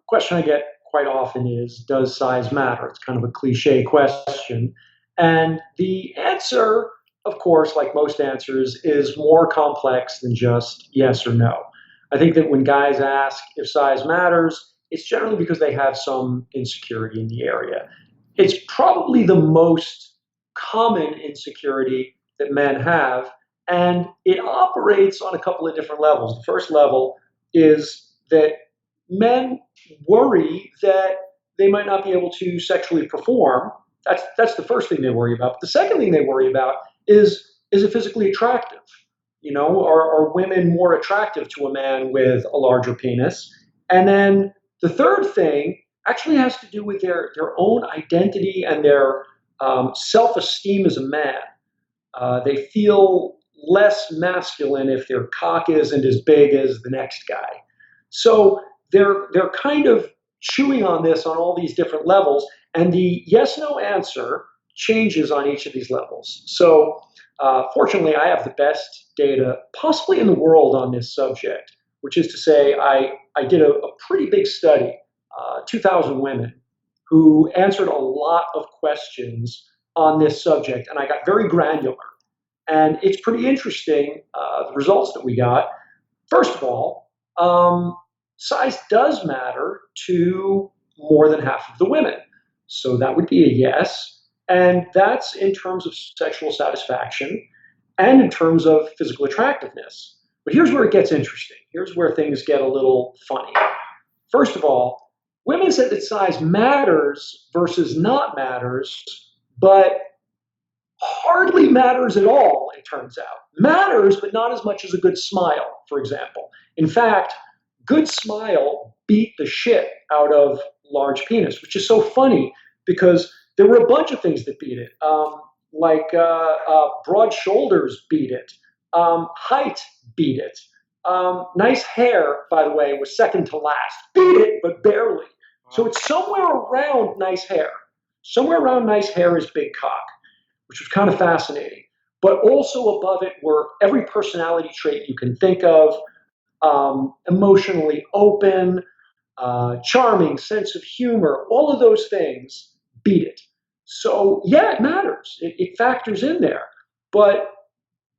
question I get quite often is, does size matter? It's kind of a cliche question. And the answer, of course, like most answers, is more complex than just yes or no. I think that when guys ask if size matters, it's generally because they have some insecurity in the area. It's probably the most common insecurity that men have, and it operates on a couple of different levels. The first level is that men worry that they might not be able to sexually perform. That's the first thing they worry about. But the second thing they worry about is it physically attractive? Are women more attractive to a man with a larger penis? And then the third thing actually has to do with their own identity and their self-esteem as a man. They feel less masculine if their cock isn't as big as the next guy. So they're kind of chewing on this on all these different levels, and the yes no answer changes on each of these levels. So fortunately, I have the best data possibly in the world on this subject, which is to say I did a pretty big study, 2,000 women who answered a lot of questions on this subject, and I got very granular. And it's pretty interesting, the results that we got. First of all, size does matter to more than half of the women. So that would be a yes. And that's in terms of sexual satisfaction and in terms of physical attractiveness. But here's where it gets interesting. Here's where things get a little funny. First of all, women said that size matters versus not matters, but hardly matters at all, it turns out. Matters, but not as much as a good smile, for example. In fact, good smile beat the shit out of large penis, which is so funny because there were a bunch of things that beat it, like broad shoulders beat it, height beat it. Nice hair, by the way, was second to last. Beat it, but barely. So it's somewhere around nice hair. Somewhere around nice hair is big cock, which was kind of fascinating. But also above it were every personality trait you can think of, emotionally open, charming, sense of humor, all of those things beat it. So yeah, it matters. It factors in there. But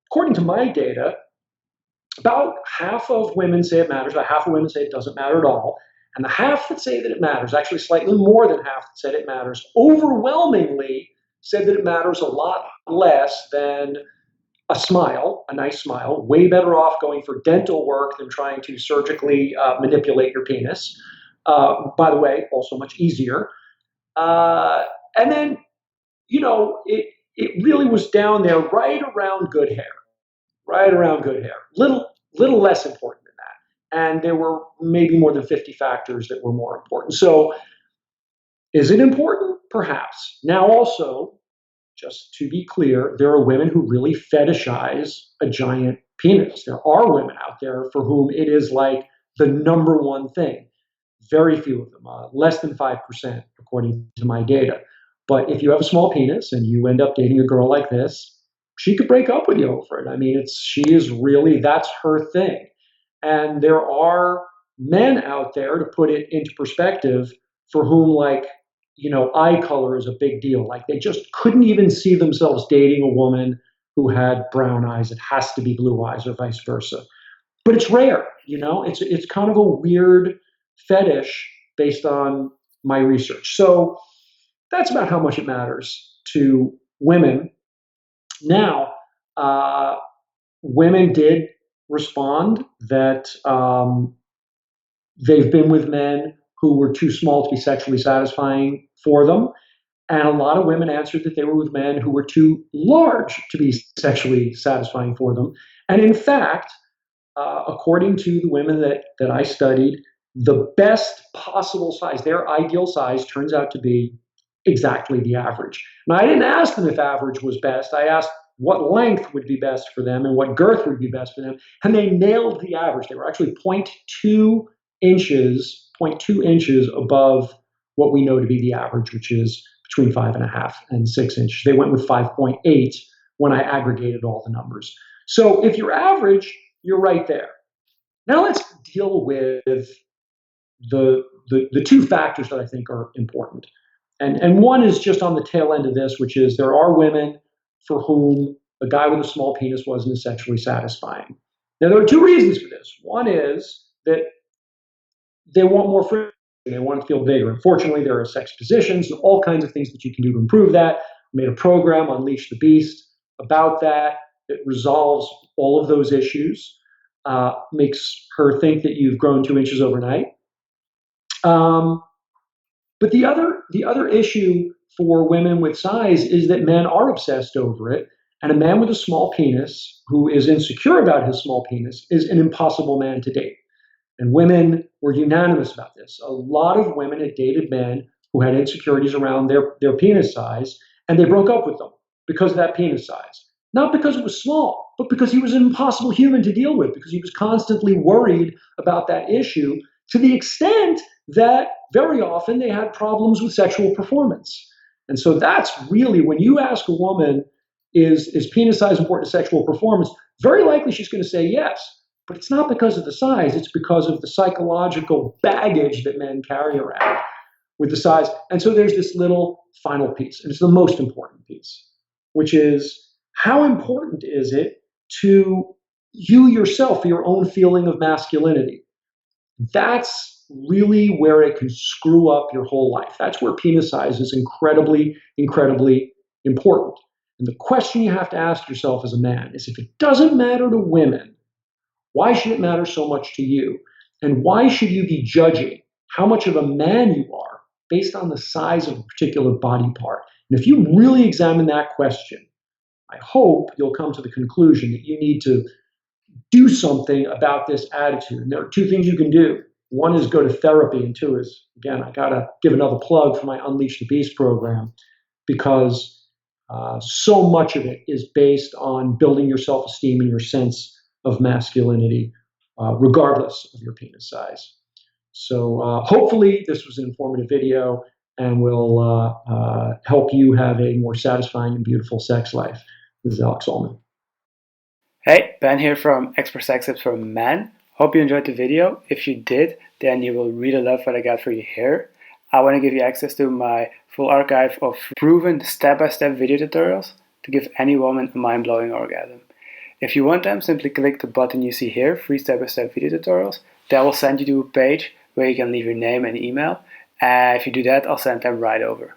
according to my data, about half of women say it matters, about half of women say it doesn't matter at all. And the half that say that it matters, actually slightly more than half that said it matters, overwhelmingly said that it matters a lot less than a smile, a nice smile. Way better off going for dental work than trying to surgically manipulate your penis. By the way, also much easier. And then, it really was down there right around good hair, right around good hair. Little less important than that. And there were maybe more than 50 factors that were more important. So is it important? Perhaps. Now also, just to be clear, there are women who really fetishize a giant penis. There are women out there for whom it is like the number one thing. Very few of them, less than 5%, according to my data. But if you have a small penis and you end up dating a girl like this, she could break up with you over it. I mean, that's her thing. And there are men out there, to put it into perspective, for whom eye color is a big deal. Like they just couldn't even see themselves dating a woman who had brown eyes. It has to be blue eyes or vice versa. But it's rare, it's kind of a weird fetish based on my research. So that's about how much it matters to women. Now, women did respond that they've been with men who were too small to be sexually satisfying for them. And a lot of women answered that they were with men who were too large to be sexually satisfying for them. And in fact, according to the women that I studied, the best possible size, their ideal size, turns out to be exactly the average. Now, I didn't ask them if average was best. I asked what length would be best for them and what girth would be best for them. And they nailed the average. They were actually 0.2 inches above what we know to be the average, which is between 5.5 and 6 inches. They went with 5.8 when I aggregated all the numbers. So if you're average, you're right there. Now let's deal with the the two factors that I think are important. And one is just on the tail end of this, which is there are women for whom a guy with a small penis wasn't as sexually satisfying. Now, there are two reasons for this. One is that they want more freedom. They want to feel bigger. Unfortunately, there are sex positions and all kinds of things that you can do to improve that. We made a program, Unleash the Beast, about that. It resolves all of those issues, makes her think that you've grown 2 inches overnight. But the other issue for women with size is that men are obsessed over it. And a man with a small penis who is insecure about his small penis is an impossible man to date. And women were unanimous about this. A lot of women had dated men who had insecurities around their penis size, and they broke up with them because of that penis size. Not because it was small, but because he was an impossible human to deal with, because he was constantly worried about that issue, to the extent that very often they had problems with sexual performance. And so that's really, when you ask a woman, is penis size important to sexual performance? Very likely she's going to say yes. But it's not because of the size, it's because of the psychological baggage that men carry around with the size. And so there's this little final piece, and it's the most important piece, which is how important is it to you yourself, your own feeling of masculinity? That's really where it can screw up your whole life. That's where penis size is incredibly, incredibly important. And the question you have to ask yourself as a man is, if it doesn't matter to women, why should it matter so much to you? And why should you be judging how much of a man you are based on the size of a particular body part? And if you really examine that question, I hope you'll come to the conclusion that you need to do something about this attitude. And there are two things you can do. One is go to therapy, and two is, again, I got to give another plug for my Unleash the Beast program, because so much of it is based on building your self-esteem and your sense of masculinity, regardless of your penis size. So hopefully this was an informative video and will help you have a more satisfying and beautiful sex life. This is Alex Allman. Hey, Ben here from Expert Sex Tips for Men. Hope you enjoyed the video. If you did, then you will really love what I got for you here. I want to give you access to my full archive of proven step-by-step video tutorials to give any woman a mind-blowing orgasm. If you want them, simply click the button you see here, free step-by-step video tutorials. That will send you to a page where you can leave your name and email. And if you do that, I'll send them right over.